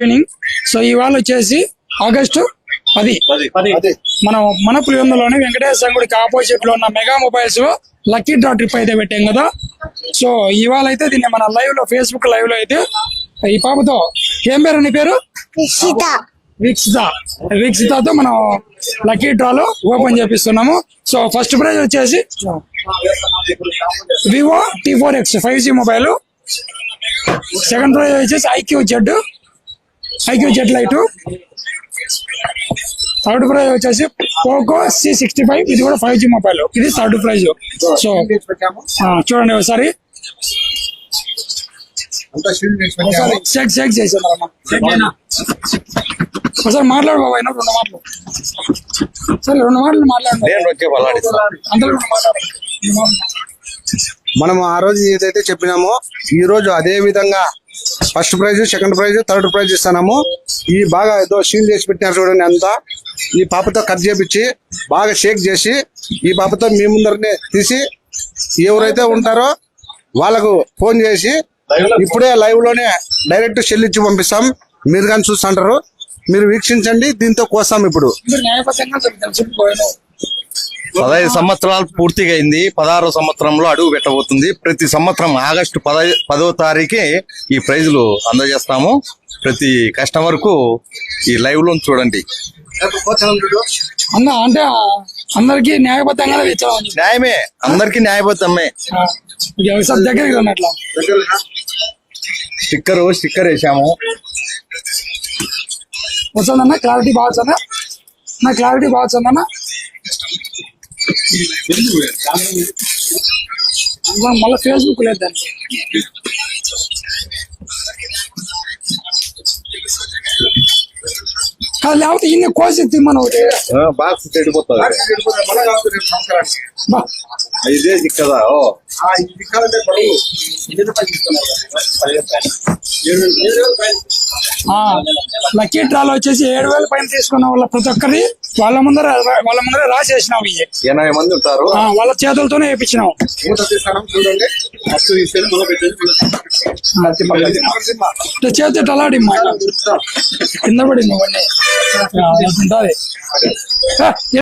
Evening. So ఇవాళ వచ్చేసి August 10 మనం మన పులివెందులోని వెంకటేశ్వర గుడికి ఆపోజిట్ లో ఉన్న మెగా మొబైల్స్ లో లక్కీ డ్రా ట్రిప్ అయితే పెట్టాం కదా. సో ఇవాళ అయితే దీన్ని మన లైవ్ లో ఫేస్బుక్ లైవ్ లో అయితే ఈ పాపతో ఏం పేరు నీ పేరు వీక్షితతో మనం లక్కీ డ్రాలో ఓపెన్ చేపిస్తున్నాము. సో ఫస్ట్ ప్రైజ్ వచ్చేసి వివో T4X 5G మొబైల్. సెకండ్ ప్రైజ్ వచ్చేసి iQOO Z lite. Third prize వచ్చేసి పోకో C65, ఇది కూడా 5G మొబైల్. ఇది థర్డ్ ప్రైజ్. సో చూడండి ఒకసారి చెక్ చేసేద్దామా. ఒకసారి మాట్లాడు బాబాయ్, 2 మాటలు సరే, 2 మాటలు మాట్లాడు. అందరూ మనం ఆ రోజు ఏదైతే చెప్పినామో ఈ రోజు అదే విధంగా first prize, second prize, third prize ఇస్తున్నాము. ఈ బాగా ఏదో సీల్ చేసి పెట్టినారు చూడండి. అంతా ఈ పాపతో కట్ చేపించి బాగా షేక్ చేసి ఈ పాపతో మీ ముందరనే తీసి ఎవరైతే ఉంటారో వాళ్ళకు ఫోన్ చేసి ఇప్పుడే లైవ్ లోనే డైరెక్ట్ సెల్ ఇచ్చి పంపిస్తాం. మీరు కానీ చూస్తుంటారు, మీరు వీక్షించండి. దీంతో కోస్తాం. ఇప్పుడు 15 సంవత్సరాలు పూర్తిగా అయింది. 16వ సంవత్సరంలో అడుగు పెట్టబోతుంది. ప్రతి సంవత్సరం ఆగస్టు 10వ తారీఖే ఈ ప్రైజులు అందజేస్తాము. ప్రతి కస్టమర్ కు ఈ లైవ్ లో చూడండి. అన్న అంటే అందరికి న్యాయబద్ధంగా న్యాయమే, అందరికి న్యాయబద్ధమే. దగ్గరికి ఉన్నట్లా స్టిక్కర్ వేసాము. వస్తుందన్న క్లారిటీ బాగా వచ్చిందా? నా క్లారిటీ బాగా వచ్చిందన్న. మళ్ళీ ఫేస్బుక్ లేదు దానికి. లేకపోతే ఇన్ని కోసి తిమ్మను ఒకటి బాక్స్ చెడిపోతుంది. ఇదే కదా లక్కీ డ్రాలో వచ్చేసి 7,000 పైన తీసుకున్న వాళ్ళ ప్రతి ఒక్కరి వాళ్ళ ముందర రాసేసినావు. 80 మంది ఉంటారు. వాళ్ళ చేతులతోనే వేయించినావు. చేతి అలాడి కింద పడింది. ఉంటుంది.